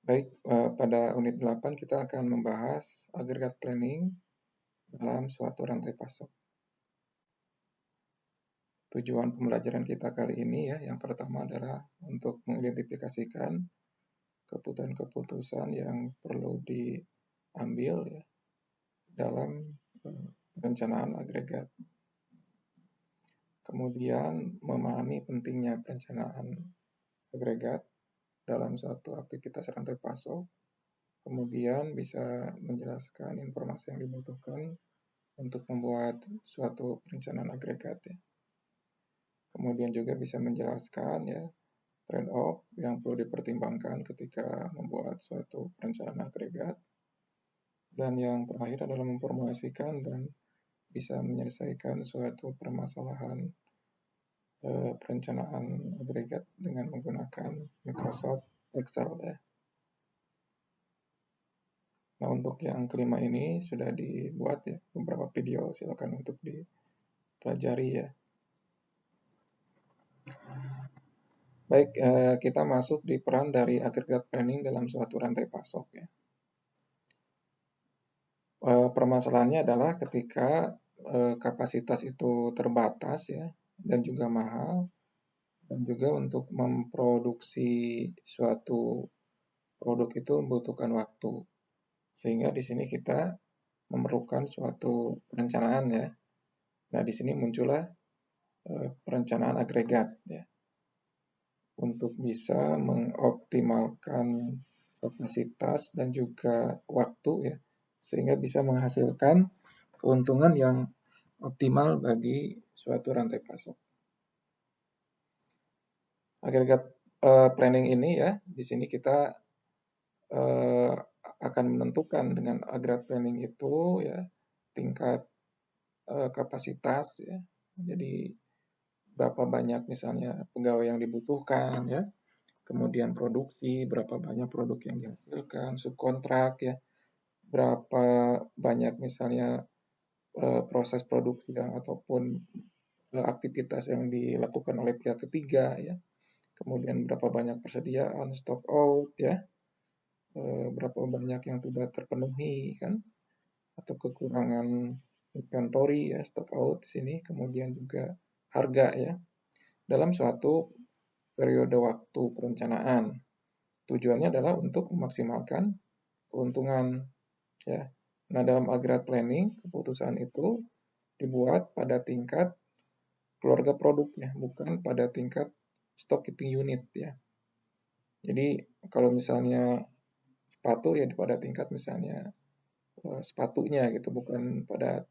Baik, pada unit 8 kita akan membahas agregat planning dalam suatu rantai pasok. Tujuan pembelajaran kita kali ini ya, yang pertama adalah untuk mengidentifikasikan keputusan-keputusan yang perlu diambil ya dalam perencanaan agregat. Kemudian memahami pentingnya perencanaan agregat dalam suatu aktivitas rantai pasok. Kemudian bisa menjelaskan informasi yang dibutuhkan untuk membuat suatu perencanaan agregat ya. Kemudian juga bisa menjelaskan ya trade-off yang perlu dipertimbangkan ketika membuat suatu perencanaan agregat. Dan yang terakhir adalah memformulasikan dan bisa menyelesaikan suatu permasalahan perencanaan agregat dengan menggunakan Microsoft Excel ya. Nah, untuk yang kelima ini sudah dibuat ya beberapa video, silakan untuk dipelajari ya. Baik, kita masuk di peran dari agregat planning dalam suatu rantai pasok ya. Permasalahannya adalah ketika kapasitas itu terbatas ya dan juga mahal, dan juga untuk memproduksi suatu produk itu membutuhkan waktu. Sehingga di sini kita memerlukan suatu perencanaan ya. Nah, di sini muncullah perencanaan agregat ya. Untuk bisa mengoptimalkan kapasitas dan juga waktu ya, sehingga bisa menghasilkan keuntungan yang optimal bagi suatu rantai pasok. Agregat planning ini ya, di sini kita akan menentukan dengan agregat planning itu ya tingkat kapasitas ya. Jadi berapa banyak misalnya pegawai yang dibutuhkan ya. Kemudian produksi, berapa banyak produk yang dihasilkan, subkontrak ya. Berapa banyak misalnya proses produksi yang ataupun aktivitas yang dilakukan oleh pihak ketiga ya. Kemudian berapa banyak persediaan stock out ya. Berapa banyak yang tidak terpenuhi kan, atau kekurangan inventory ya, stock out di sini. Kemudian juga harga ya dalam suatu periode waktu perencanaan. Tujuannya adalah untuk memaksimalkan keuntungan ya. Nah, dalam agregat planning keputusan itu dibuat pada tingkat keluarga produk ya, bukan pada tingkat stock keeping unit ya. Jadi kalau misalnya sepatu ya pada tingkat misalnya sepatunya gitu, bukan pada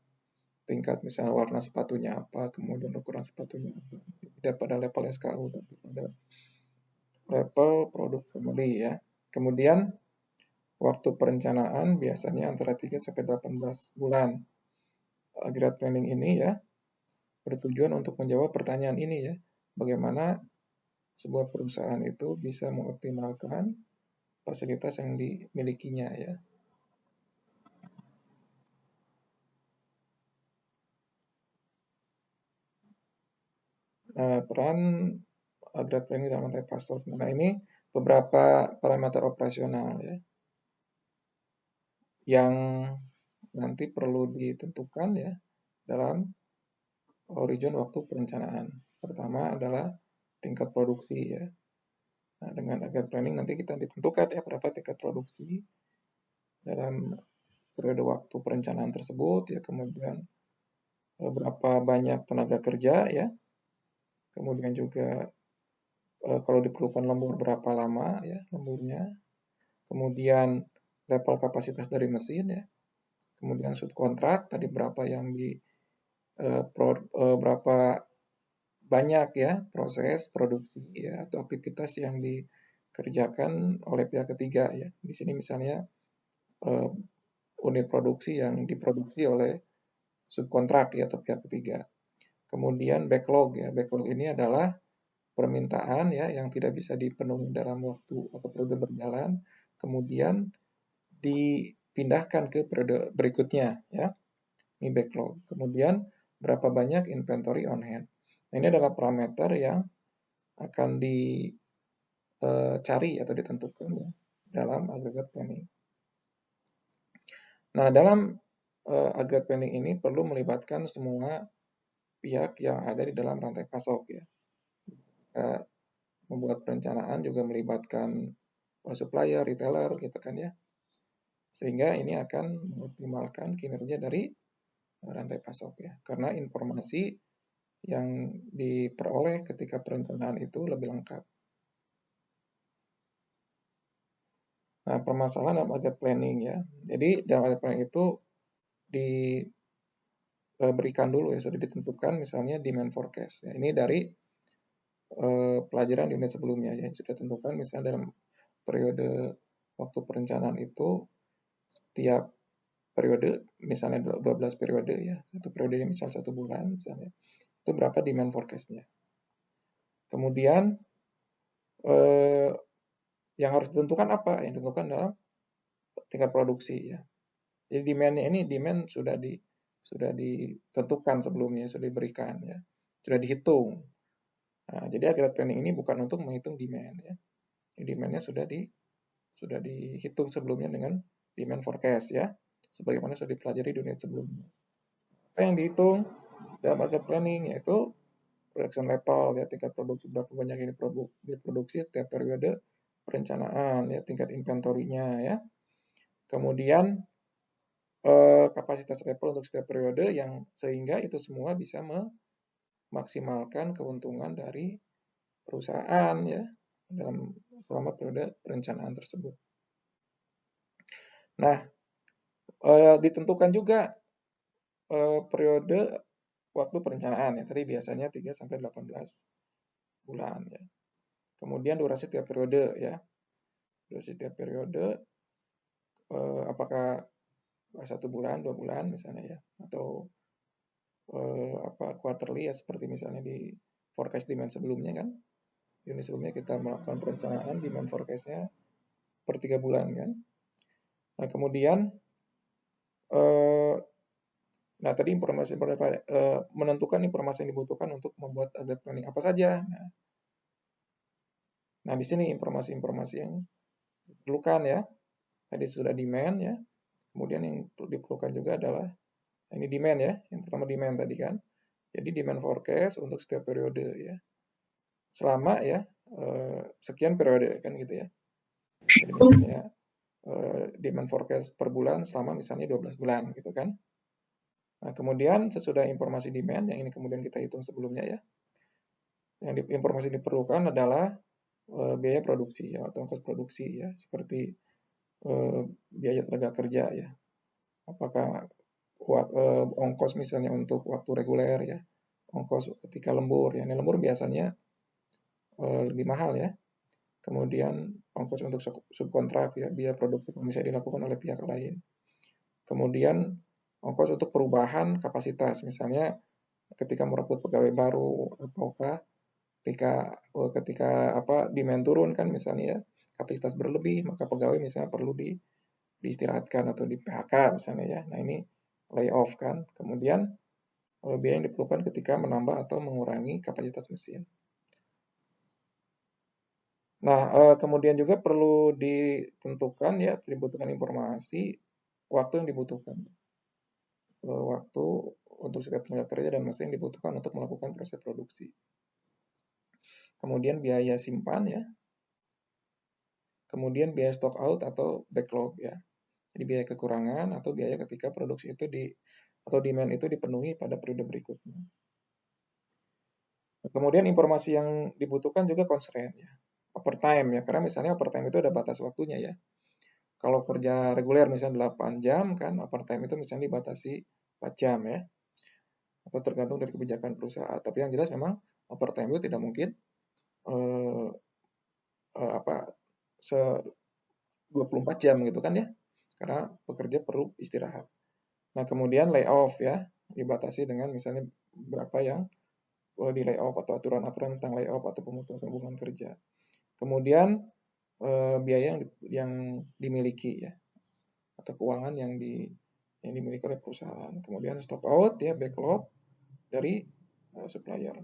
tingkat misalnya warna sepatunya apa, kemudian ukuran sepatunya apa. Tidak pada level SKU, tapi pada level produk family ya. Kemudian waktu perencanaan biasanya antara 3 sampai 18 bulan. Agregat planning ini ya bertujuan untuk menjawab pertanyaan ini ya. Bagaimana sebuah perusahaan itu bisa mengoptimalkan fasilitas yang dimilikinya ya. Nah, peran agregat planning dalam rantai pasok. Nah, ini beberapa parameter operasional ya yang nanti perlu ditentukan ya dalam horizon waktu perencanaan. Pertama adalah tingkat produksi ya. Nah, dengan agregat planning nanti kita ditentukan ya berapa tingkat produksi dalam periode waktu perencanaan tersebut ya, kemudian berapa banyak tenaga kerja ya, kemudian juga kalau diperlukan lembur berapa lama ya lemburnya, kemudian level kapasitas dari mesin ya, kemudian subkontrak tadi berapa yang berapa banyak ya proses produksi ya atau aktivitas yang dikerjakan oleh pihak ketiga ya. Di sini misalnya unit produksi yang diproduksi oleh subkontrak ya atau pihak ketiga. Kemudian backlog ya. Backlog ini adalah permintaan ya yang tidak bisa dipenuhi dalam waktu atau periode berjalan, kemudian dipindahkan ke periode berikutnya ya. Ini backlog. Kemudian berapa banyak inventory on hand. Nah, ini adalah parameter yang akan dicari atau ditentukan ya dalam aggregate planning. Nah, dalam aggregate planning ini perlu melibatkan semua pihak yang ada di dalam rantai pasok ya. Membuat perencanaan juga melibatkan supplier, retailer gitu kan ya. Sehingga ini akan mengoptimalkan kinerja dari rantai pasok ya. Karena informasi yang diperoleh ketika perencanaan itu lebih lengkap. Nah, permasalahan dalam aggregate planning ya. Jadi dalam aggregate planning itu diberikan dulu ya, sudah ditentukan misalnya demand forecast. Ya, ini dari pelajaran di unit sebelumnya ya, sudah tentukan misalnya dalam periode waktu perencanaan itu setiap periode, misalnya 12 periode ya, satu periode misalnya 1 bulan misalnya, itu berapa demand forecast-nya. Kemudian yang harus ditentukan apa? Yang ditentukan dalam tingkat produksi ya. Jadi demand-nya ini demand sudah ditentukan sebelumnya, sudah diberikan ya, sudah dihitung. Nah, jadi aggregate planning ini bukan untuk menghitung demand ya. Demand-nya sudah dihitung sebelumnya dengan demand forecast ya, sebagaimana sudah dipelajari di unit sebelumnya. Apa yang dihitung dalam aggregate planning yaitu production level ya, tingkat produksi berapa banyak yang diproduksi setiap periode perencanaan ya, tingkat inventory-nya ya. Kemudian kapasitas level untuk setiap periode yang sehingga itu semua bisa memaksimalkan keuntungan dari perusahaan ya dalam selama periode perencanaan tersebut. Nah, ditentukan juga periode waktu perencanaan ya. Tadi biasanya 3 sampai 18 bulan ya. Kemudian durasi tiap periode ya. Durasi tiap periode apakah 1 bulan, 2 bulan misalnya ya, atau quarterly ya, seperti misalnya di forecast demand sebelumnya kan. Unit sebelumnya kita melakukan perencanaan demand forecast-nya per 3 bulan kan. Nah, kemudian nah tadi informasi menentukan informasi yang dibutuhkan untuk membuat aggregate planning apa saja. Nah, di sini informasi-informasi yang diperlukan ya. Tadi sudah demand ya. Kemudian yang diperlukan juga adalah ini demand ya. Yang pertama demand tadi kan. Jadi demand forecast untuk setiap periode ya. Selama ya sekian periode kan gitu ya. Jadi misalnya demand forecast per bulan selama misalnya 12 bulan gitu kan. Nah, kemudian sesudah informasi demand yang ini kemudian kita hitung sebelumnya ya. Yang informasi diperlukan adalah biaya produksi ya, atau ongkos produksi ya, seperti biaya tenaga kerja ya. Apakah ongkos misalnya untuk waktu reguler ya, ongkos ketika lembur ya. Ini lembur biasanya lebih mahal ya. Kemudian ongkos untuk subkontrak ya, biaya produksi yang bisa dilakukan oleh pihak lain. Kemudian ongkos untuk perubahan kapasitas, misalnya ketika merekrut pegawai baru, ataukah ketika demand turun kan misalnya ya, kapasitas berlebih, maka pegawai misalnya perlu diistirahatkan atau di PHK misalnya ya. Nah, ini layoff kan. Kemudian biaya yang diperlukan ketika menambah atau mengurangi kapasitas mesin. Nah, kemudian juga perlu ditentukan ya, dibutuhkan informasi waktu yang dibutuhkan. Waktu untuk setiap tenaga kerja dan mesin dibutuhkan untuk melakukan proses produksi. Kemudian biaya simpan ya. Kemudian biaya stock out atau backlog ya. Jadi biaya kekurangan atau biaya ketika produksi itu atau demand itu dipenuhi pada periode berikutnya. Kemudian informasi yang dibutuhkan juga constraint ya. Overtime ya, karena misalnya overtime itu ada batas waktunya ya. Kalau kerja reguler misalnya 8 jam kan, overtime itu misalnya dibatasi 4 jam ya. Atau tergantung dari kebijakan perusahaan. Tapi yang jelas memang overtime itu tidak mungkin 24 jam gitu kan ya. Karena pekerja perlu istirahat. Nah, kemudian layoff ya, dibatasi dengan misalnya berapa yang di layoff atau aturan-aturan tentang layoff atau pemutusan hubungan kerja. Kemudian biaya yang dimiliki ya, atau keuangan yang dimiliki oleh perusahaan. Kemudian stock out ya, backlog dari supplier.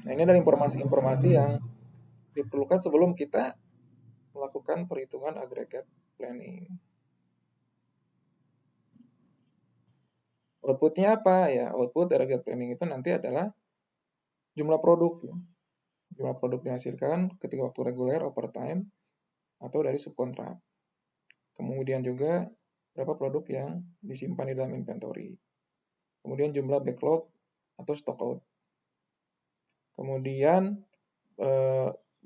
Nah, ini adalah informasi-informasi yang diperlukan sebelum kita melakukan melakukan perhitungan aggregate planning. Outputnya apa ya? Output dari aggregate planning itu nanti adalah jumlah produk ya. Jumlah produk dihasilkan ketika waktu reguler, overtime, atau dari subkontrak. Kemudian juga berapa produk yang disimpan di dalam inventory. Kemudian jumlah backlog atau stock out. Kemudian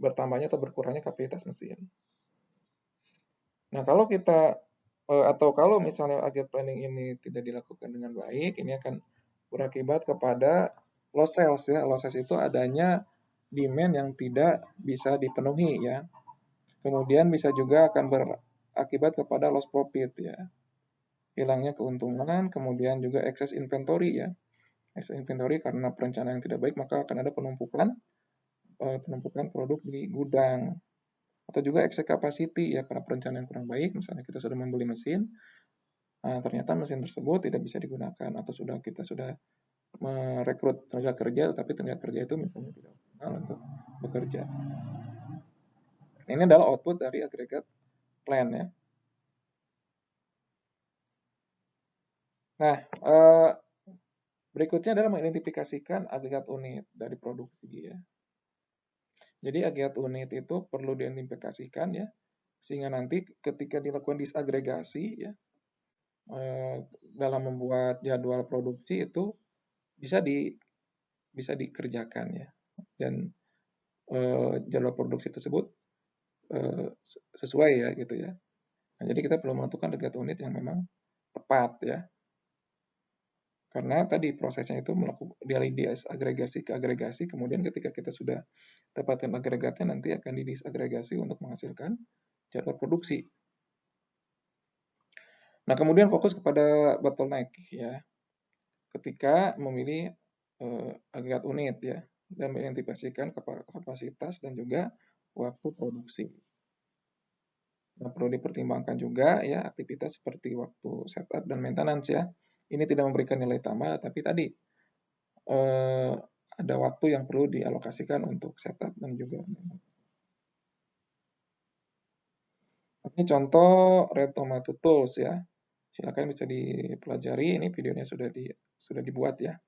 bertambahnya atau berkurangnya kapasitas mesin. Nah, kalau kita atau kalau misalnya aggregate planning ini tidak dilakukan dengan baik, ini akan berakibat kepada loss sales ya. Loss sales itu adanya demand yang tidak bisa dipenuhi ya. Kemudian bisa juga akan berakibat kepada loss profit ya. Hilangnya keuntungan, kemudian juga excess inventory ya. Excess inventory karena perencanaan yang tidak baik maka akan ada penumpukan produk di gudang. Atau juga excess capacity ya karena perencanaan yang kurang baik, misalnya kita sudah membeli mesin, ternyata mesin tersebut tidak bisa digunakan atau kita sudah merekrut tenaga kerja tapi tenaga kerja itu misalnya tidak optimal untuk bekerja. Ini adalah output dari aggregate plan ya. Nah, berikutnya adalah mengidentifikasikan agregat unit dari produksi ya. Jadi aggregate unit itu perlu diidentifikasikan ya, sehingga nanti ketika dilakukan disagregasi ya, dalam membuat jadwal produksi itu bisa dikerjakan ya, dan jadwal produksi tersebut sesuai ya gitu ya. Nah, jadi kita perlu menentukan aggregate unit yang memang tepat ya. Karena tadi prosesnya itu dari disagregasi ke agregasi, kemudian ketika kita sudah dapatkan agregatnya nanti akan didisagregasi untuk menghasilkan jadwal produksi. Nah, kemudian fokus kepada bottleneck ya. Ketika memilih agregat unit ya dan mengidentifikasikan kapasitas dan juga waktu produksi. Nah, perlu dipertimbangkan juga ya aktivitas seperti waktu setup dan maintenance ya. Ini tidak memberikan nilai tambah, tapi tadi ada waktu yang perlu dialokasikan untuk setup dan juga maintenance. Ini contoh Red Tomato Tools ya. Silakan bisa dipelajari, ini videonya sudah dibuat ya.